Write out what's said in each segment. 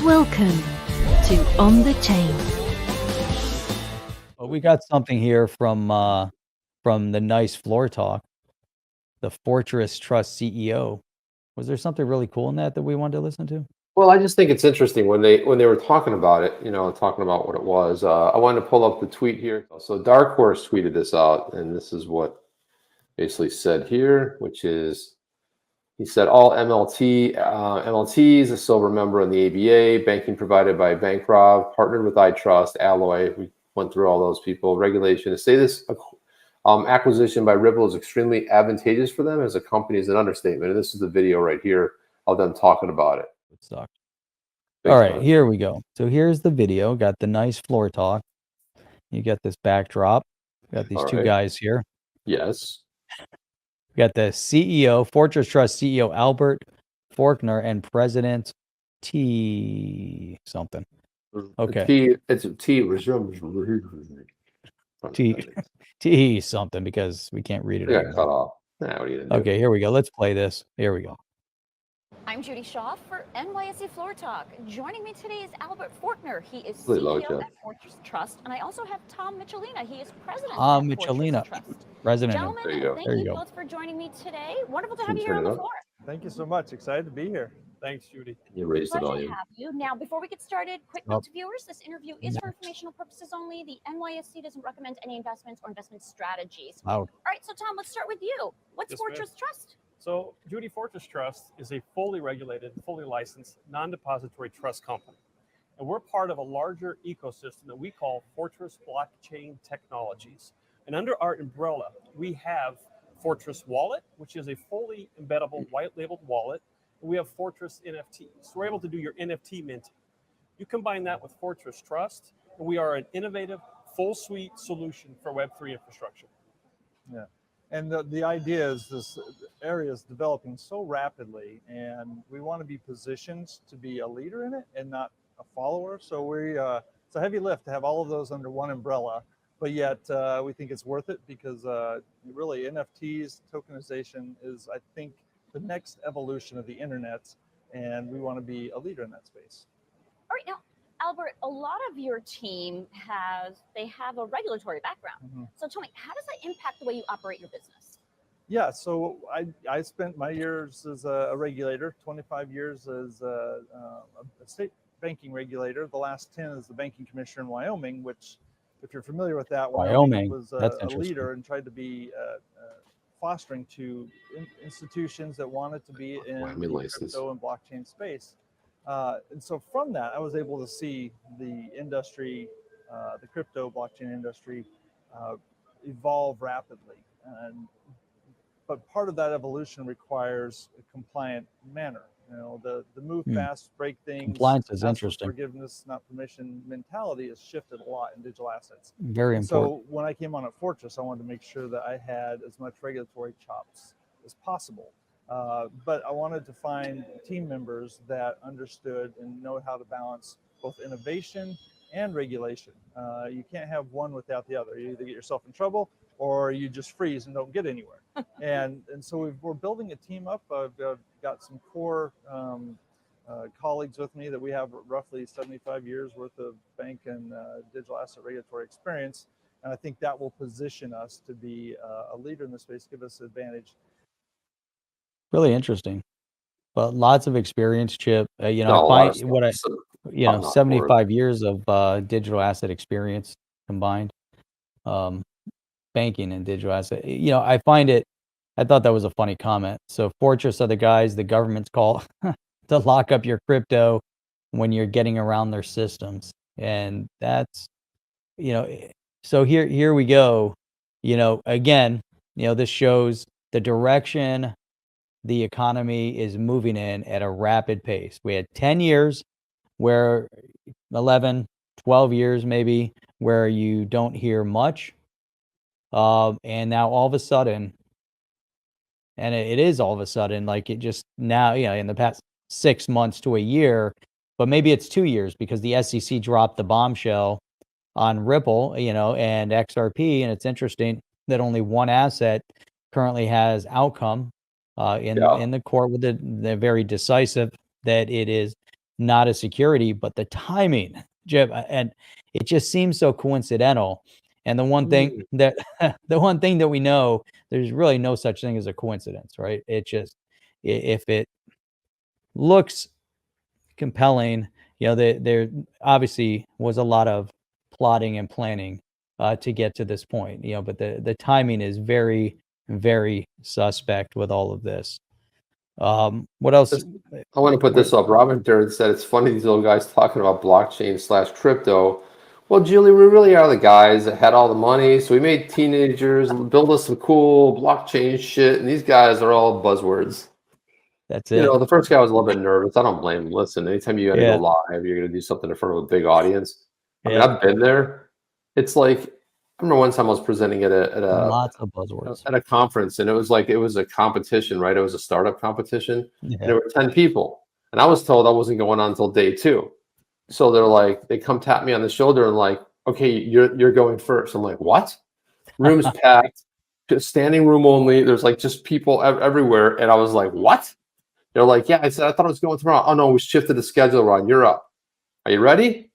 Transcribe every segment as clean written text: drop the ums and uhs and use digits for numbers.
Welcome to On the Chain. Well, we got something here from the nice floor talk, the Fortress Trust CEO. Was there something really cool in that we wanted to listen to? Well, I just think it's interesting when they were talking about it, talking about what it was. I wanted to pull up the tweet here. So Dark Horse tweeted this out, and this is what basically said here, which is he said all MLTs, a silver member in the ABA, banking provided by Bankrob, partnered with iTrust, Alloy. We went through all those people. Regulation to say this acquisition by Ripple is extremely advantageous for them as a company is an understatement. And this is the video right here of them talking about it. It sucked. All right, here we go. So here's the video. Got the nice floor talk. You got this backdrop. Got these two guys here. Yes. We got the CEO, Fortress Trust CEO Albert Faulkner, and President T something. Okay. It's a T. T something because we can't read it. Yeah, cut off. Nah, what are you gonna do? Okay, here we go. Let's play this. Here we go. I'm Judy Shaw for NYSE Floor Talk. Joining me today is Albert Faulkner. He is CEO at Fortress Trust, and I also have Tom Michelina. He is president of Fortress Trust. President. Gentlemen, There you go. thank you both for joining me today. Wonderful to have you here on the floor. Thank you so much. Excited to be here. Thanks, Judy. You raised the Pleasure volume. to have you. Now, before we get started, quick note to viewers: this interview is for informational purposes only. The NYSE doesn't recommend any investments or investment strategies. Loud. All right, so Tom, let's start with you. What's Fortress Trust? So, Judy, Fortress Trust is a fully regulated, fully licensed, non-depository trust company. And we're part of a larger ecosystem that we call Fortress Blockchain Technologies. And under our umbrella, we have Fortress Wallet, which is a fully embeddable, white-labeled wallet. And we have Fortress NFT. So we're able to do your NFT minting. You combine that with Fortress Trust, and we are an innovative, full-suite solution for Web3 infrastructure. Yeah. And the idea is this area is developing so rapidly, and we want to be positioned to be a leader in it and not a follower. So it's a heavy lift to have all of those under one umbrella, but yet we think it's worth it because really NFTs, tokenization is, I think, the next evolution of the internet, and we want to be a leader in that space. All right, now, Albert, a lot of your team have a regulatory background. So tell me, how does that impact the way you operate your business? Yeah, so I spent my years as a regulator, 25 years as a state banking regulator. The last 10 as the banking commissioner in Wyoming, which, if you're familiar with that, Wyoming was a leader and tried to be fostering to institutions that wanted to be in the crypto and blockchain space. And so from that, I was able to see the industry, the crypto blockchain industry, evolve rapidly. But part of that evolution requires a compliant manner. You know, the move fast, break things. Compliance is interesting. Forgiveness, not permission mentality has shifted a lot in digital assets. Very important. So when I came on at Fortress, I wanted to make sure that I had as much regulatory chops as possible. But I wanted to find team members that understood and know how to balance both innovation and regulation. You can't have one without the other. You either get yourself in trouble or you just freeze and don't get anywhere. and so we're building a team up. I've got some core colleagues with me that we have roughly 75 years worth of bank and digital asset regulatory experience. And I think that will position us to be a leader in this space, give us advantage. Really interesting, but lots of experience, Chip. 75 years of digital asset experience combined, banking and digital asset. I thought that was a funny comment. So Fortress are the guys the government's call to lock up your crypto when you're getting around their systems, and that's, so here we go. Again, this shows the direction the economy is moving in at a rapid pace. We had 10 years where 11, 12 years maybe where you don't hear much. And now all of a sudden, and it is all of a sudden, like it just now, in the past 6 months to a year, but maybe it's 2 years because the SEC dropped the bombshell on Ripple, and XRP. And it's interesting that only one asset currently has outcome in the court with the very decisive that it is not a security, but the timing, Jim, and it just seems so coincidental. And the one thing that the one thing that we know, there's really no such thing as a coincidence, right? It just if it looks compelling, there obviously was a lot of plotting and planning to get to this point, but the timing is very, very suspect with all of this. What else? I want to put this up. Robin Durd said it's funny these little guys talking about blockchain/crypto. Well, Julie, we really are the guys that had all the money, so we made teenagers build us some cool blockchain shit, and these guys are all buzzwords. That's it. The first guy was a little bit nervous. I don't blame him. Listen, anytime you got to go live, you're going to do something in front of a big audience. I mean, I've been there. It's like, I remember one time I was presenting at lots of buzzwords at a conference, and it was a competition, right? It was a startup competition. And there were 10 people, and I was told I wasn't going on until day 2. So they're like, they come tap me on the shoulder and like, okay, you're going first. I'm like, what? Room's packed, standing room only. There's like just people everywhere, and I was like, what? They're like, yeah. I said, I thought I was going tomorrow. Oh no, we shifted the schedule around. You're up. Are you ready?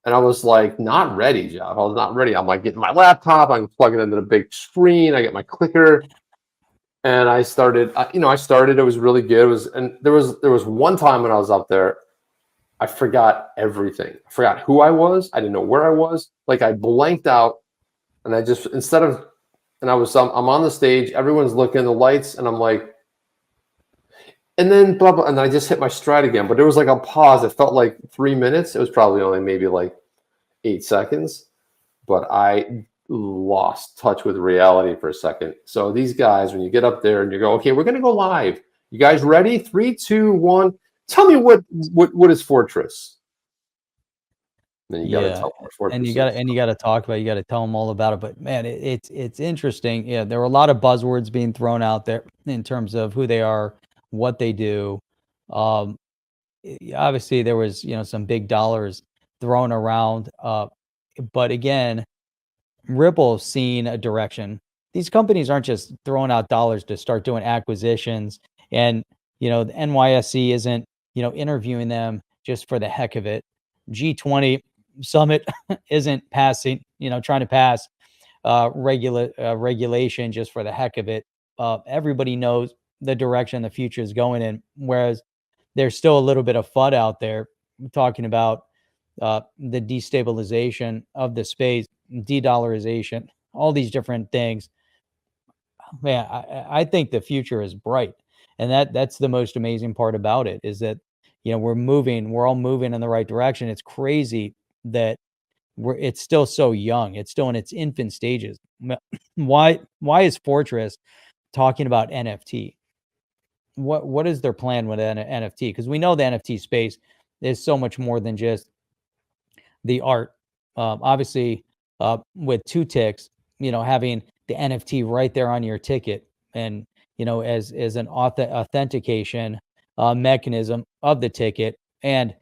And I was like, not ready, Jeff. I was not ready. I'm like getting my laptop. I'm plugging it into the big screen. I get my clicker, and I started. I started. It was really good. There was one time when I was up there, I forgot everything. I forgot who I was. I didn't know where I was. Like I blanked out, and I just I'm on the stage. Everyone's looking, the lights, and I'm like. And then blah, blah, and I just hit my stride again. But there was like a pause. It felt like 3 minutes. It was probably only maybe like 8 seconds. But I lost touch with reality for a second. So these guys, when you get up there and you go, okay, we're going to go live. You guys ready? 3, 2, 1. Tell me what is Fortress? Then you got to tell them Fortress. And you got to talk about it. You got to tell them all about it. But man, it's interesting. Yeah, there were a lot of buzzwords being thrown out there in terms of who they are, what they do. Obviously there was, some big dollars thrown around. But again, Ripple's seen a direction. These companies aren't just throwing out dollars to start doing acquisitions. And, the NYSE isn't, interviewing them just for the heck of it. G20 summit isn't passing, trying to pass regulation just for the heck of it. Everybody knows the direction the future is going in, whereas there's still a little bit of FUD out there talking about the destabilization of the space, de-dollarization, all these different things. Man, I think the future is bright, and that's the most amazing part about it is that we're all moving in the right direction. It's crazy that it's still so young. It's still in its infant stages. Why is Fortress talking about NFT? What is their plan with NFT? Because we know the NFT space is so much more than just the art. Obviously, with 2 ticks, having the NFT right there on your ticket, and as an authentication mechanism of the ticket, and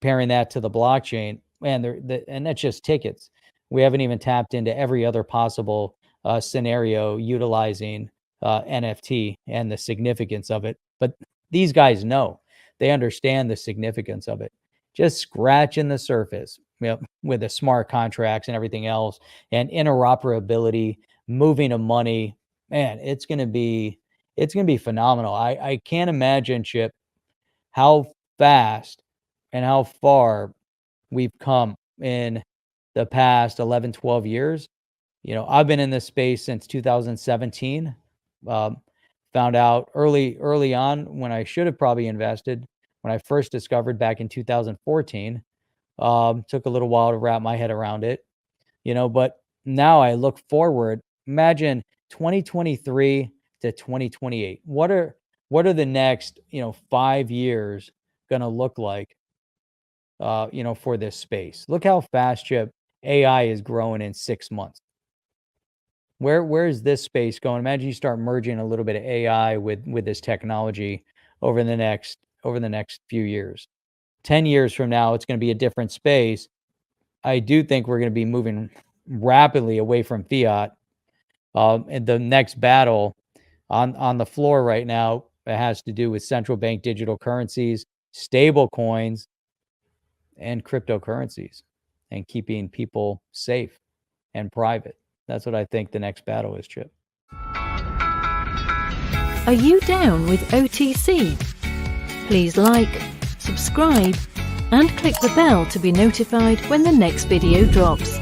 pairing that to the blockchain, and and that's just tickets. We haven't even tapped into every other possible scenario utilizing NFT and the significance of it. But these guys know, they understand the significance of it. Just scratching the surface, with the smart contracts and everything else, and interoperability, moving of money. Man, it's gonna be phenomenal. I can't imagine, Chip, how fast and how far we've come in the past 11, 12 years. I've been in this space since 2017. Found out early on when I should have probably invested when I first discovered back in 2014. Took a little while to wrap my head around it, but now I look forward. Imagine 2023 to 2028. What are the next 5 years going to look like? For this space. Look how fast, Chip, AI is growing in 6 months. Where is this space going? Imagine you start merging a little bit of AI with this technology over the next few years. 10 years from now, it's going to be a different space. I do think we're going to be moving rapidly away from fiat. And the next battle on the floor right now, it has to do with central bank digital currencies, stable coins and cryptocurrencies and keeping people safe and private. That's what I think the next battle is, Chip. Are you down with OTC? Please like, subscribe, and click the bell to be notified when the next video drops.